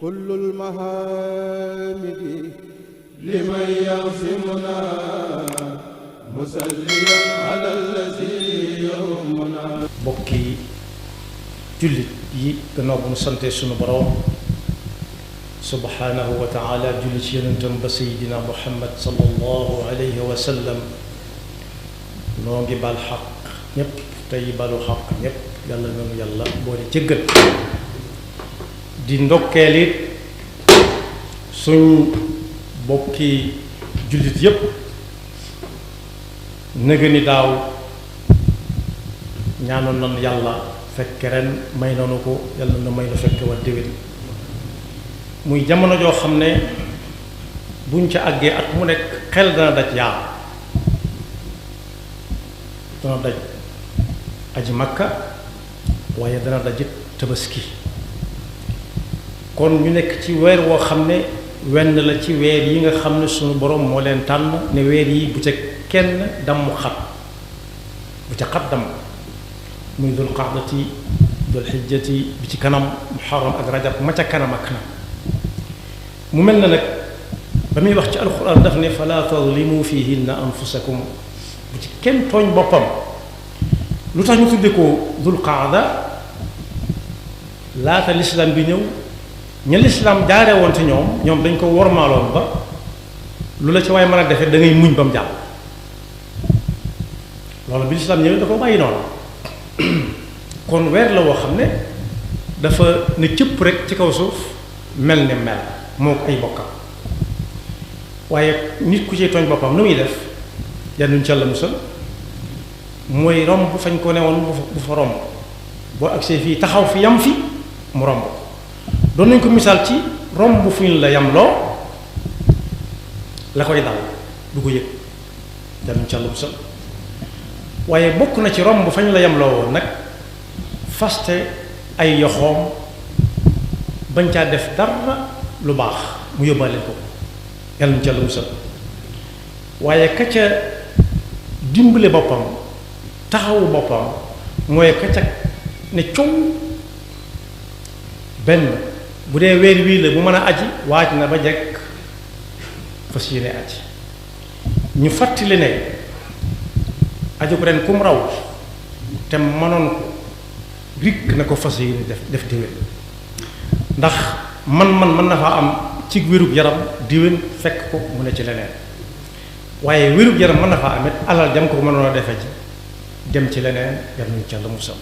كل المحامد لمن يعصمنا مسليا على الذي يرمنا bokki jullit yi gannaaw bu nu sante sunu boroom subhanahu wa taala julli ci yonentam ba sayidina muhammad sallallahu alayhi wa sallam noo ngi bal xaq ñépp tey balu xaq ñépp yàlla nanu yàlla boole jëggal di ndokkeel it suñ bokki jullit yépp nëga ni daaw ñaanoon nan yàlla fekk ren may nanu ko yàlla na may nu fekk wa déwén muy jamono joo xam ne buñ ca àggee at mu nekk xel dana daj yaa dana daj aji makka waaye dana dajit tabaski kon ñu nekk ci weer woo xam ne wenn la ci weer yi nga xam ne suñu borom moo leen tànn ne weer yi bu ca kenn damm xat bu ca xat damm muy dul qaadati dul xijjati bi ci kanam muharram ak rajab ma ca kanam ak kanam mu mel na nag ba muy wax ci alquran daf ne fala tadlimu fihinna anfusakum bu ci kenn tooñ boppam lu tax ñu tudde ko dul qaada laata lislaam bi ñëw ña lislaam jaare woon te ñoom dañ ko wormaaloon ba lu la ci waaye mën a defee da ngay muñ ba mu jàll loolu bi lislaam ñëwee da ko bàyyi noonu kon weer la woo xam ne dafa ne cëpp rek ci kaw suuf mel ni mel moo ko ay bokkam waaye nit ku ci tooñ boppam nu muy def yanduñ ca la musal mooy romb bu fañ ko newoon bu fa romb boo agsee fii taxaw fi yam fi mu romb doon nañ ko misaal ci romb fu ñu la yam loo la koy dal du ko yëg yanduñ ca la musal waaye bokk na ci romb fañ la yam loo woon nag faste ay yoxoom bañ caa def dara lu baax mu yóbbaale ko yàlla ñu ca la musal waaye ka ca dimbale boppam taxawu boppam mooy ka ca ne coow benn bu dee weer wii la bu mën a aji waaj na ba jekk fas yéene aji ñu fàttali ne aju ko ren kum raw te mënoon ko rikk na ko fas yéene def déwén ndax man mën na faa am ci wérug yaram diwén fekk ko mu ne ci leneen waaye wérug yaram mën na faa amit alal jam ko mënoon a defe ji dem ci leneen yar nañu ca la musal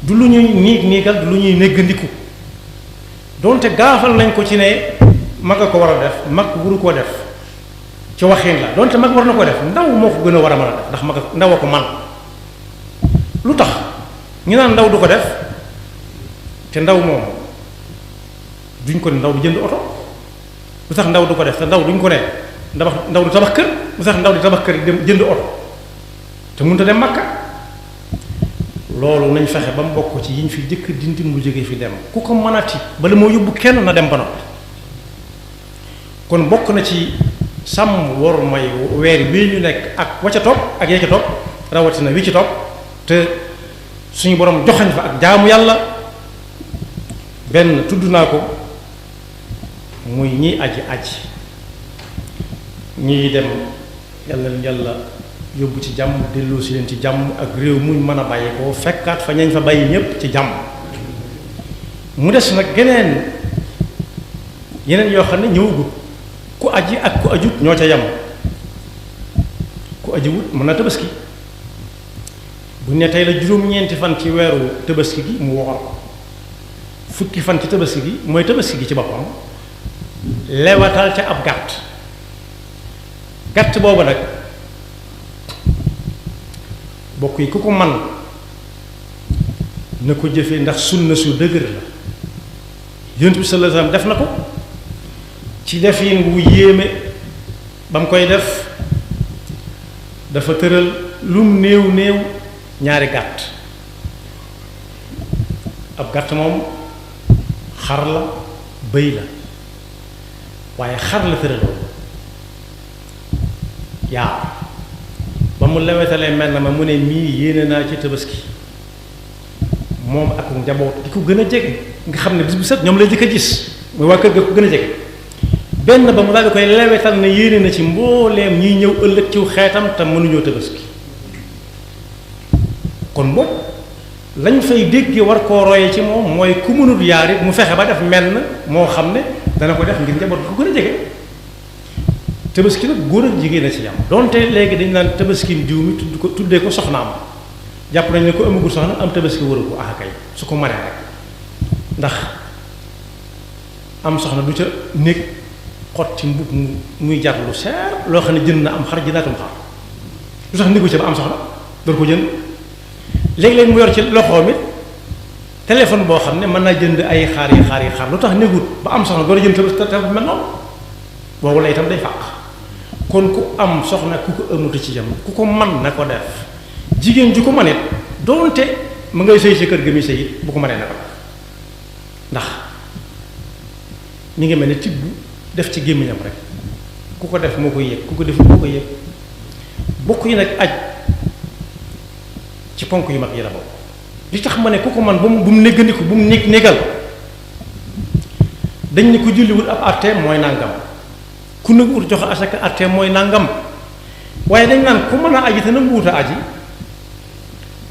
du lu ñuy niigal du lu ñuy néggandiku doonte gaafal nañ ko ci ne mag a ko war a def mag wuru koo def ci waxin la doonte mag war na ko def ndaw moo ko gën a war a mën a def ndax mag ndaw a ko man lu tax ñu naan ndaw du ko def te ndaw moom duñ ko ne ndaw du jënd oto lu tax ndaw du ko def te ndaw duñ ko ne ndaw du tabax kër lu tax ndaw di tabax kër dem jënd oto te mënut a dem Makka loolu nañ fexe ba mu bokk ci yiñ fi jëkk dindi mu jógee fi dem ku ko mënati bala moo yóbbu kenn na dem ba noppi kon bokk na ci sàmm war may weer bii ñu nekk ak wa ca topp ak yee ca topp rawatina wi ci topp te suñu borom joxañ fa ak jaamu yàlla benn tudd naa ko muy ñiy aji ñiy dem yàlla yàlla yóbbu ci jàmm delloo si leen ci jàmm ak réew muñ mën a bàyyi ko fekkaat fa ñañ fa bàyyi ñépp ci jàmm mu des nag yeneen yoo xam ne ñëwagut ku aji ak ku ajut ñoo ca yam ku ajiwut mën na tabaski bu ne tey la juróom-ñeenti fan ci weeru tabaski gi mu woor ko fukki fan ci tabaski gi mooy tabaski gi ci boppam lewatal ca ab gàtt boobu nag bokk yi ku ko man na ko jëfee ndax sunna su dëgër la yonent bi sallallahu alayhi wasallam def na ko ci defin wu yéeme ba mu koy def dafa tëral lum néew ñaari gàtt ab gàtt moom xar la bëy la waaye xar la tëraloon yaa ba mu lewetalee mel na ma mu ne mii yéene naa ci tabaski moom ak njaboot di ko gën a jege nga xam ne bis bu set ñoom lay jëkk a gis mooy waa kër ga ko gën a jege benn ba mu daal di koy lewetal ne yéene na ci mbooleem ñiy ñëw ëllëg ciw xeetam te mënuñoo tabaski kon moom lañ fay dégg war koo roye ci moom mooy ku mënut yaar it mu fexe ba def menn moo xam ne dana ko def ngir njaboot ko gën a jege tabaski nag góor ak jigéen a ci yam donte léegi dañ naan tabaski diw mi tuddee ko soxnaam jàpp nañ ne ko amagul soxna am tabaski wëru ko kay su ko mënee rek ndax am soxna du ca néeg xotti mbub muy jar lu seer loo xam ne jënd na am xar jëndaatum xar lu tax négocier ba am soxna door ko jënd léegi-léegi mu yor ci loxoom it téléphone boo xam ne mën naa jënd ay xaar yi lu tax négut ba am soxna door a jënd téléphone mel noonu boobu la itam day fàq kon ku am soxna ku ko ëmmutu ci jam ku ko man na ko def jigéen ju ko manit doonte mu ngay sëy ci kër ga muy sëy it bu ko mënee na ko ndax mi ngi mel ne tibb def ci gémmiñam rek ku ko def moo koy yëg ku ko deful moo koy yëg bokk yi nag aj ci ponk yu mag yi la bokk li tax ma ne ku ko man bu mu néggandiku bu mu négal dañ ne ku julliwul ab arteem mooy nàngam ku nanguwut joxe asaka arteem mooy nàngam waaye dañ naan ku mën a aji te nanguwut a aji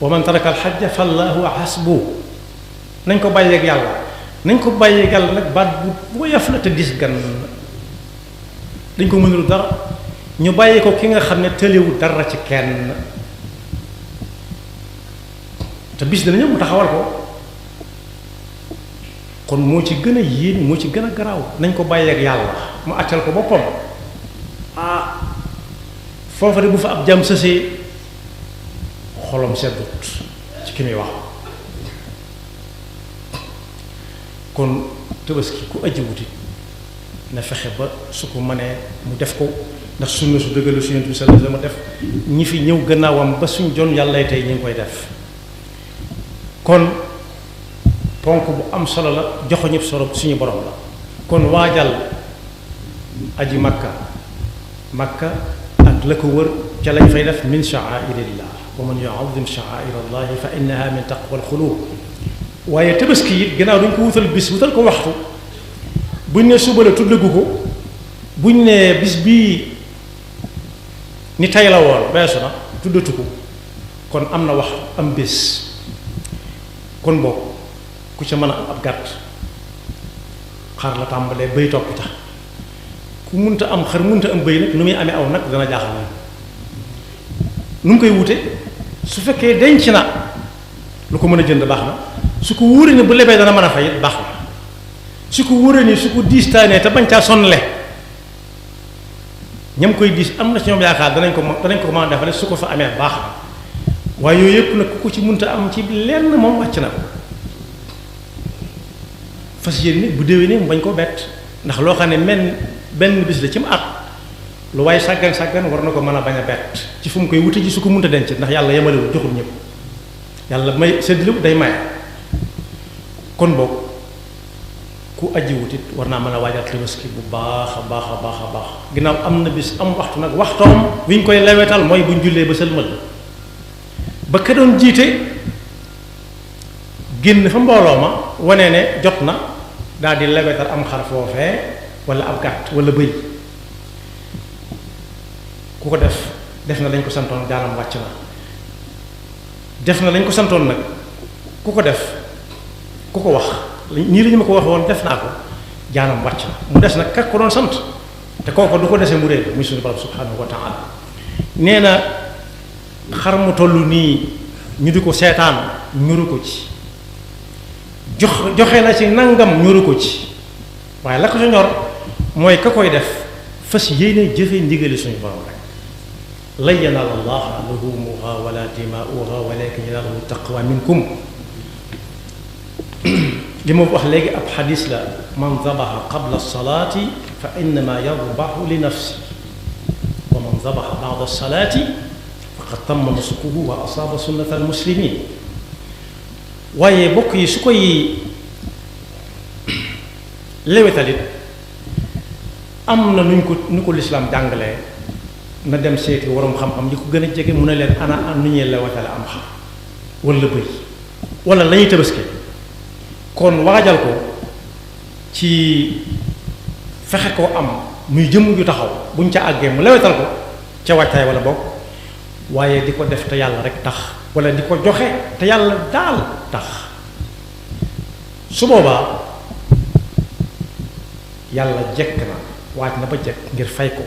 wa man taraka al hajja fallahu hasbu nañ ko bàyyeeg yàlla nañ ko bàyyeeg yàlla nag baat bu woyof la te dis gan dañ ko mënul dara ñu bàyyi ko ki nga xam ne tëlewul dara ci kenn te bis dana ñëw mu taxawal ko kon moo ci gën a yéen moo ci gën a garaaw nañ ko bàyyeeg yàlla mu àttal ko boppam foofa de bu fa ab jàmm sësee xolom seddut ci ki muy wax kon tabaski ku aji wuti na fexe ba su ko mënee mu def ko ndax sunna su dëggalu su Yonent bi sallallahu alayhi wasallam def ñi fi ñëw gannaawam ba suñ jon yàlla tey ñu ngi koy def kon ponk bu am solo la joxo ñëpp solo suñu borom la kon waajal aji makka ak la ko wër ca lañ fay def min sha'airillah wa man yu'azzim sha'air allahi fa innaha min taqwa alqulub waaye tabaski it gannaaw dañ ko wutal bis wutal ko waxtu buñ ne suba la tuddagu ko buñ ne bis bii ni tay la woon beesu na tuddatu ko kon am na waxtu am bés kon bokk ku ca mën a am ab gàtt xar la tàmbalee bëy topp tax ku munta am xar munta am bëy nag nu muy amee aw nag dana jaaxal na nu mu koy wute su fekkee denc na lu ko mën a jënd baax na su ko wóoree ne bu lebee dana mën a fay baax na su ko wóoree ni su ko diistaanee te bañ caa sonle ñam koy diis am na ci ñoom yaakaar danañ ko mën a defale su ko fa amee baax na waaye yooyu yëpp nag ku ko ci munta am ci lenn moom wàcc na ko fas yéene bu déwénee mu bañ koo bett ndax loo xam ne benn bis la ci mu at lu waaye sàggan war na ko mën a bañ a bett ci fu mu koy wute ji su ko munta denc ndax yàlla yemalewul joxul ñëpp yàlla may séddale day maye kon boog ku aji wutit war naa mën a waajal tabaski bu baax a baax ginnaaw am na bis am waxtu nag waxtoom wi ñu koy lewetal mooy buñ jullee ba sëlmal ba ka doon jiite génn fa mbooloo ma wane ne jot na daal di lewetal am xar foofee wala ab gàtt wala bëy ku ko def na lañ ko santoon jaanam wàcc na def na lañ ko santoon nag ku ko def ku ko wax nii lañu ma ko wax woon def naa ko jaanam wàcc na mu des nag kak ko doon sant te kooko du ko dese mu réer muy suñu borom subhanahu wa taala nee na xar mu toll nii ñu di ko seetaan ñuru ko ci joxe na ci nangam ñuru ko ci waaye la ko sa ñor mooy ka koy def fas yéene jëfe ndigali suñu borom rek lan yanaala allaha luhumuha wala dimaa'uha walakin yanaaluhu taqwa minkum li ma wax léegi ab xadis la man dabaxa qabla salaati fa innama yadbaxu li nafsi wa man dabaxa ba'da salaati faqad tamma nusukuhu wa asaaba sunnata almuslimin waaye bokk yi su koy lewetalit am na nu ko lislaam jàngalee na dem seeti waroom xam-xam yi ko gën a jege mu ne leen ana am nu ñuy lewetale am xar wala bëy wala la ñuy tabaski kon waajal ko ci ci fexe koo am muy jëmm ju taxaw buñ ca àggee mu lewetal ko ca waajtaay wala bokk waaye di ko def te yàlla rek tax wala di ko joxe te yàlla daal tax su boobaa yàlla jekk na waaj na ba jekk ngir fay ko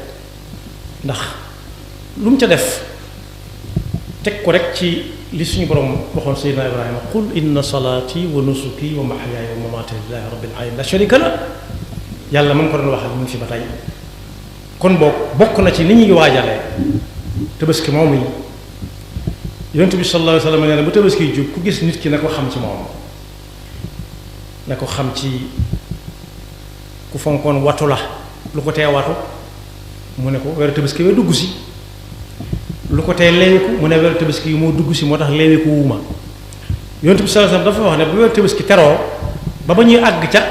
ndax lu mu ca def teg ko rek ci li suñu borom waxoon Seydina Ibrahima qul inna salaati wa nusuki wa mahyaaya wa mamaati lillahi rabbil alamin la sharika la yàlla mu ngi ko doon waxal mu ngi fi ba tey kon bokk na ci ni ñuy waajalee tabaski moom yi yonent bi sallallahu alayhi wa sallam nee na bu tabaski jub ku gis nit ki na ko xam ci moom na ko xam ci ku fonkoon watu la lu ko tee watu mu ne ko weeru tabaski wee dugg si lu ko tee leewiku mu ne weeru tabaski yi moo dugg si moo tax leewiku wuuma yonent bi sallallahu alayhi wa sallam dafa wax ne bu weeru tabaski teroo ba ñuy àgg ca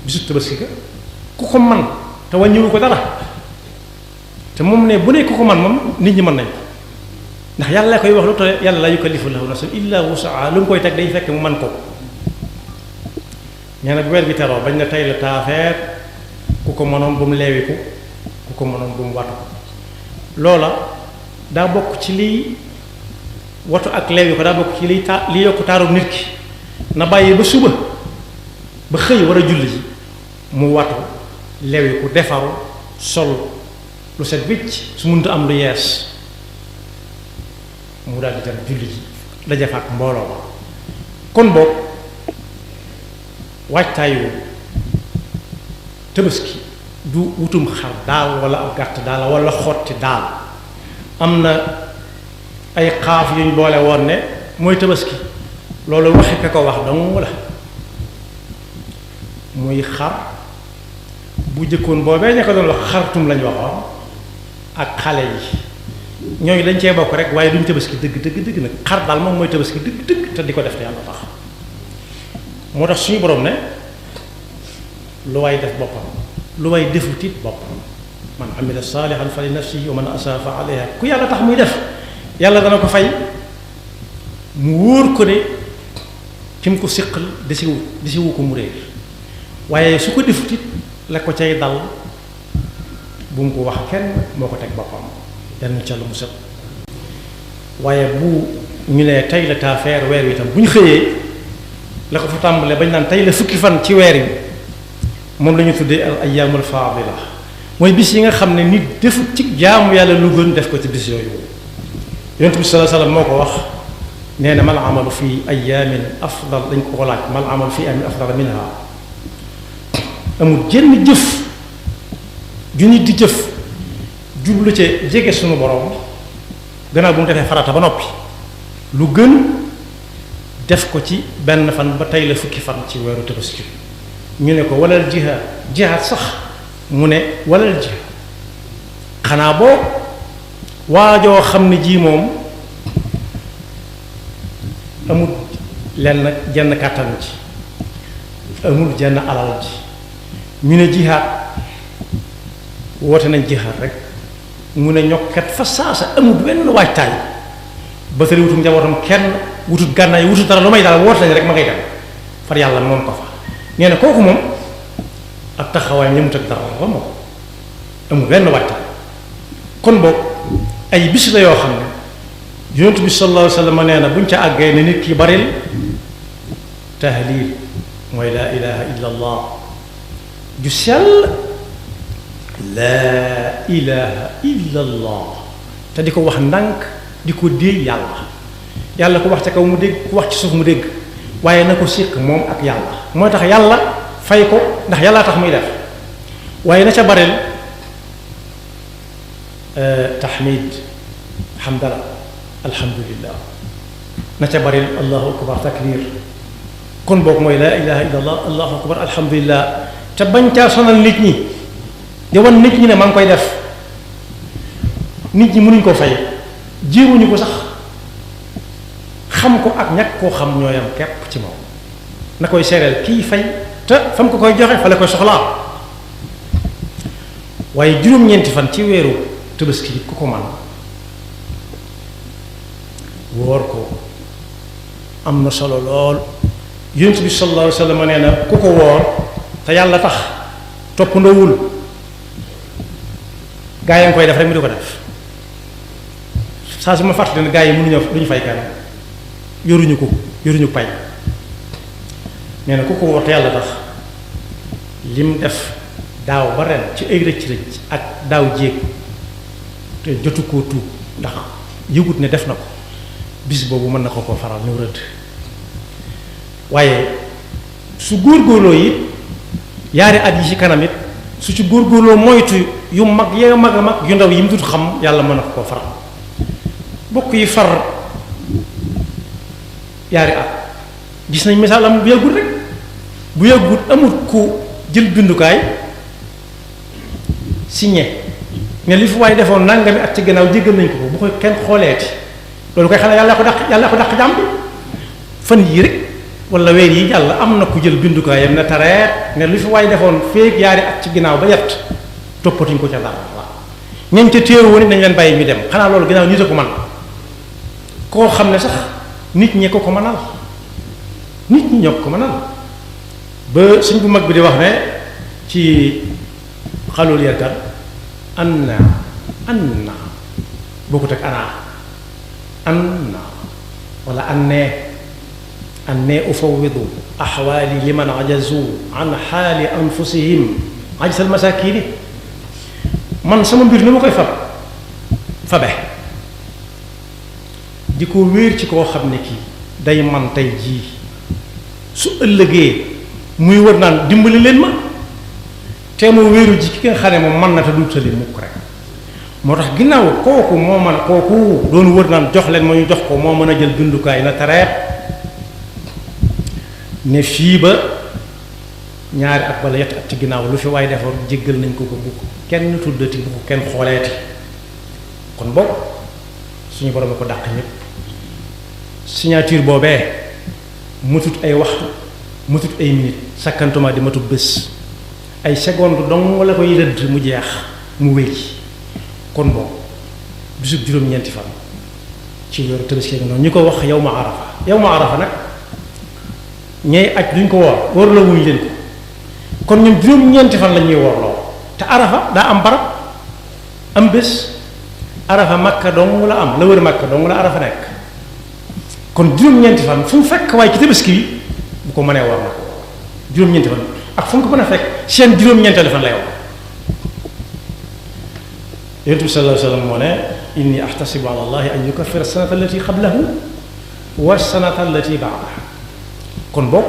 bisu tabaski ka ku ko man te wàññiwu ko dara te moom ne bu ne ku ko man moom nit ñi mën nañ ndax yàlla koy wax lu te yàlla la yukallifu lahu nafsan illa wusaha lu mu koy teg day fekk mu man ko nee na bu weer bi teroo bañ na tey la taafeer ku ko mënoon bu mu leewiku ku ko mënoon bu mu watu loola daa bokk ci liy watu ak leewi ko daa bokk ci li yokk taaru nit ki na bàyyi ba suba ba xëy war a julli ji mu watu leewi ku defaru sol lu set wicc su mënta am lu yees mu daal di dem julli ji daje fa ak mbooloo ba kon boog waajtaayu tabaski du wutum xar daal wala ab gàtt daal wala xotti daal am na ay xaaf yuñ boole woon ne mooy tabaski loolu waxi ka ko wax dong la muy xar bu jëkkoon boobee ña ko doon wax xartum lañ waxoon ak xale yi ñooñu dañ cee bokk rek waaye duñ tabaski dëgg nag xar daal moom mooy tabaski dëgg te di ko def te yàlla tax moo tax suñu borom ne lu waay def boppam lu waay defut it boppam man amila saalihan fa li nafsihi wa man asaa fa alayha ku yàlla tax muy def yàlla dana ko fay mu wóor ko ne ki mu ko siqal desiwu ko mu réer waaye su ko defut it la ko cay dal bu mu ko wax kenn moo ko teg boppam yan ca lu mu set waaye bu ñu ne tey la taafeer weer wi itam bu ñu xëyee la ko fa tàmbalee bañ naan tey la fukki fan ci weer wi moom la ñu tuddee al ayyaamul faadila mooy bis yi nga xam ne nit defut ci jaamu yàlla lu gën def ko ci bis yooyu yonent bi sallallahu alayhi wasallam moo ko wax nee na mal amalu fi ayyaamin afdal dañ ko laaj mal amalu fi ayyaamin afdal minha amul jenn jëf ju nit di jëf jublu ca jege sunu borom gannaaw bu mu defee farata ba noppi lu gën def ko ci benn fan ba tey la fukki fan ci weeru tabaski ñu ne ko walal jihaad sax mu ne walal jihaad xanaa boo waajoo xam ne ji moom amul lenn jenn kàttan ji amul jenn alal ji ñu ne jihaad woote nañ jihaad rek mu ne ñokkat fa saasa amul benn waajtaay ba tëri wutum njabootam kenn wutut gànnaay wutut dara lu may daal woote nañ rek ma ngay dem far yàlla moom ko fa nee na kooku moom ak taxawaay ñëmut ak dara la moom amul benn waajtaay kon boog ay bis la yoo xam ne yonent bi sallallahu alayhi wa sallam nee na buñ ca àggee ne nit ki baril tahlil mooy laa ilaha illa allah ju sell laa ilaha illa allah te di ko wax ndànk di ko déey yàlla ku wax ca kaw mu dégg ku wax ci suuf mu dégg waaye na ko séq moom ak yàlla mooy tax yàlla fay ko ndax yàllaa tax muy def waaye na ca baril tahmid hamdala alhamdulillah na ca baril allahu akbar takbir kon boog mooy laa ilaha illa allah allahu akbar alhamdulillah te bañ caa sonal nit ñi di wan nit ñi ne maa ngi koy def nit ñi mënuñ koo fay jéemuñu ko sax xam ko ak ñàkk koo xam ñooyam kepp ci moom na koy seereel kii fay te fam ko koy joxe fa la koy soxlaa waaye juróom-ñeenti fan ci weeru tabaski ku ko man woor ko am na solo lool yonent bi sallallahu alayhi wa sallam nee na ku ko woor te yàlla tax toppandoowul gaa yi nga koy def rek mu di ko def saa su ma fàttali ne gaa yi mënuñu duñu fay kenn yoruñu pay nee na ku ko woo te yàlla tax lim def daaw ba ren ci ay rëcc-rëcc ak daaw jéeg te jotu koo tuub ndax yëgut ne def na ko bis boobu mën na ko faral ñu rëdd waaye su góorgóorloo it yaari at yi ci kanam it su ci góorgóorloo moytu yu mag ya mag a mag yu ndaw yi mu dut xam yàlla mën na ko faral bokk yi far yaari at gis nañ misaalam bu yàggut rek bu yàggut amut ku jël bindukaay signé ne li fi waaye defoon nangami at ci gannaaw jéggal nañ ko bu koy kenn xooleeti loolu koy xanaa yàlla ko dàq jàmm bi fan yii rek wala weer yi yàlla am na ku jël bindukaayam ne tareet ne li fi waaye defoon féeg yaari at ci ginnaaw ba yett toppatuñ ko ca dara waaw ñañ ca téeru woon nañ leen bàyyi ñu dem xanaa loolu ginnaaw nit a ko man koo xam ne sax nit ñi ko mënal nit ñi ñoo ko mënal ba suñ bu mag bi di wax ne ci xalul yarkat anna bokkut ak anna wala annee ufawwidu axwaali liman ajazu an xaali anfusihim ajsal masakini man sama mbir ni ma koy fabe di ko wéer ci koo xam ne kii day man tey jii su ëllëgee muy wër naan dimbali leen ma te moo wéeru ji ki nga xam ne moom mën na te du tëli mukk rek moo tax ginnaaw kooku moo man kooku doon wër naan jox leen ma ñu jox ko moo mën a jël bindukaay na tareet ne fii ba ñaari at wala yetti at ci ginnaaw lu fi waaye defoon jéggal nañ ko bu ko kenn tuddati bu ko kenn xooleeti kon boog suñu borom a ko dàq ñëpp signature boobee matut ay waxtu matut ay minute sakkantuma di matut bés ay seconde dong la koy rëdd mu jeex mu wéy kon boog bisub juróom-ñeenti fan ci weeru Tabaski noonu ñu ko wax yow ma arafa nag ñay aj duñ ko woor la wuñ leen ko kon ñoom juróom-ñeenti fan la ñuy woorloo te arafa daa am barab am bés arafa makka dong la am la wër makka dong la arafa nekk kon juróom-ñeenti fan fu mu fekk waaye ci Tabaski bi bu ko mënee woor na ko juróom-ñeenti fan ak fu mu ko mën a fekk seen juróom-ñeenteelu fan lay woor yonent bi sallallahu alayhi wa sallam moo ne inni ahtasibu ala allahi an yukaffira sanata allati qablahu wa sanata allati ba'daha kon boog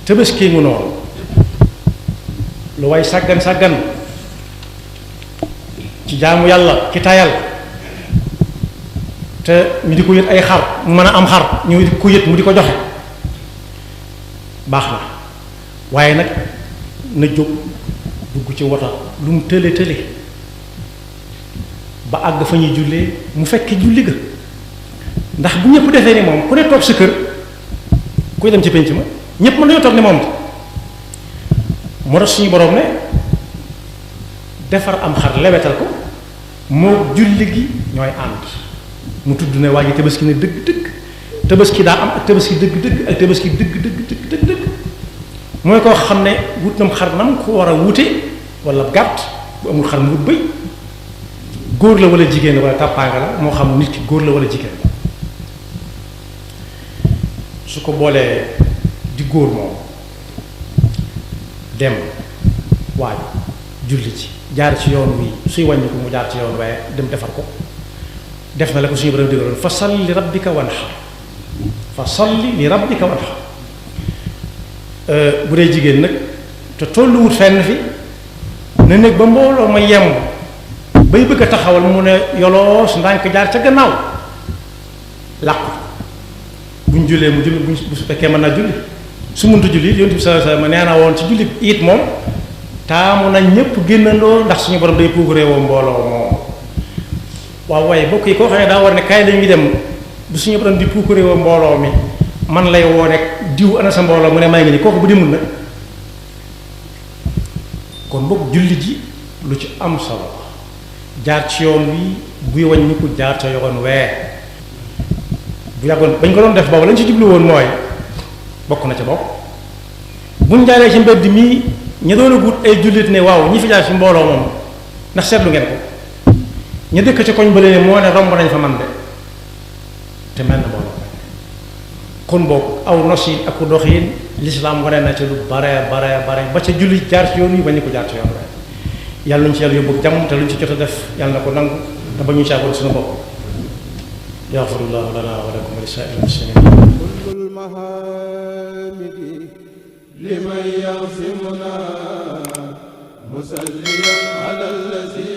Tabaski ngu noonu lu way sàggan ci jaamu yàlla ki tayal te ñu di ko yët ay xar mu mën a am xar ñu di ko yët mu di ko joxe baax na waaye nag na jóg dugg ci wota lu mu tële ba àgg fa ñuy jullee mu fekke julli ga ndax bu ñëpp defee ni moom ku ne toog sa kër kuy dem ci penc ma ñëpp mën nañoo toog ni moom moo tax suñu borom ne defar am xar lewetal ko moo julli gi ñooy ànd mu tudd ne waa ji Tabaski ne dëgg Tabaski daa am ak Tabaski dëgg ak Tabaski dëgg mooy koo xam ne wut nam xar nam ko war a wute wala gàtt bu amul xar mu wut bëy góor la wala jigéen la wala tàppaanga la moo xam nit ki góor la wala jigéen la su ko boolee di góor moom dem waaj julli ci jaar ci yoon wi suy wàññi ko mu jaar ci yoon waaye dem defar ko def na la ko suñu borom digaloon fa salli li rabbika wanhar bu dee jigéen nag te tolluwut fenn fi na nekk ba mbooloo ma yem bay bëgg a taxawal mu ne yoloos ndànk jaar ca gannaaw làqu buñ jullee mu julli bu su fekkee mën naa julli su muntu julli yonent bi sallallahu alayhi wasallam nee na woon ci julli it moom taamu na ñëpp génnandoo ndax suñu borom day puukaree woo mbooloo moom waaw waaye bokk yi koo xam ne daa war ne kaay lañuy dem bu suñu borom di puukaree woo mbooloo mi man lay woo nekk diw ana sa mbooloo mu ne maa ngi nii kooku bu demul nag kon bokk julli ji lu ci am solo jaar ci yoon wi buy wàññi ko jaar ca yoon wee bu yàggoon bañ ko doon def boobu lañ ci jublu woon mooy bokk na ca bokk buñ jaaree ci mbedd mii ña doon a gut ay jullit ne waaw ñi fi jaar ci mbooloo moom ndax seetlu ngeen ko ñu dëkk ci koñ bële ne moo ne romb nañ fa man de te mel na mbooloo kon boobu aw nos yi ak doxin lislaam wane na ci lu bare ba ca julli jaar ci yoon yi ba ñu ko jaar ci yoon waaye yàlla nañu ci yàlla yóbbu jàmm te luñ ci jot a def yàlla na ko nangu te ba ñu caagoon suñu bopp yaxfirullahu lana wa lakum wa li saa'iril muslimin kullul mahamidi liman yaxsimuna musalliyan ala allazi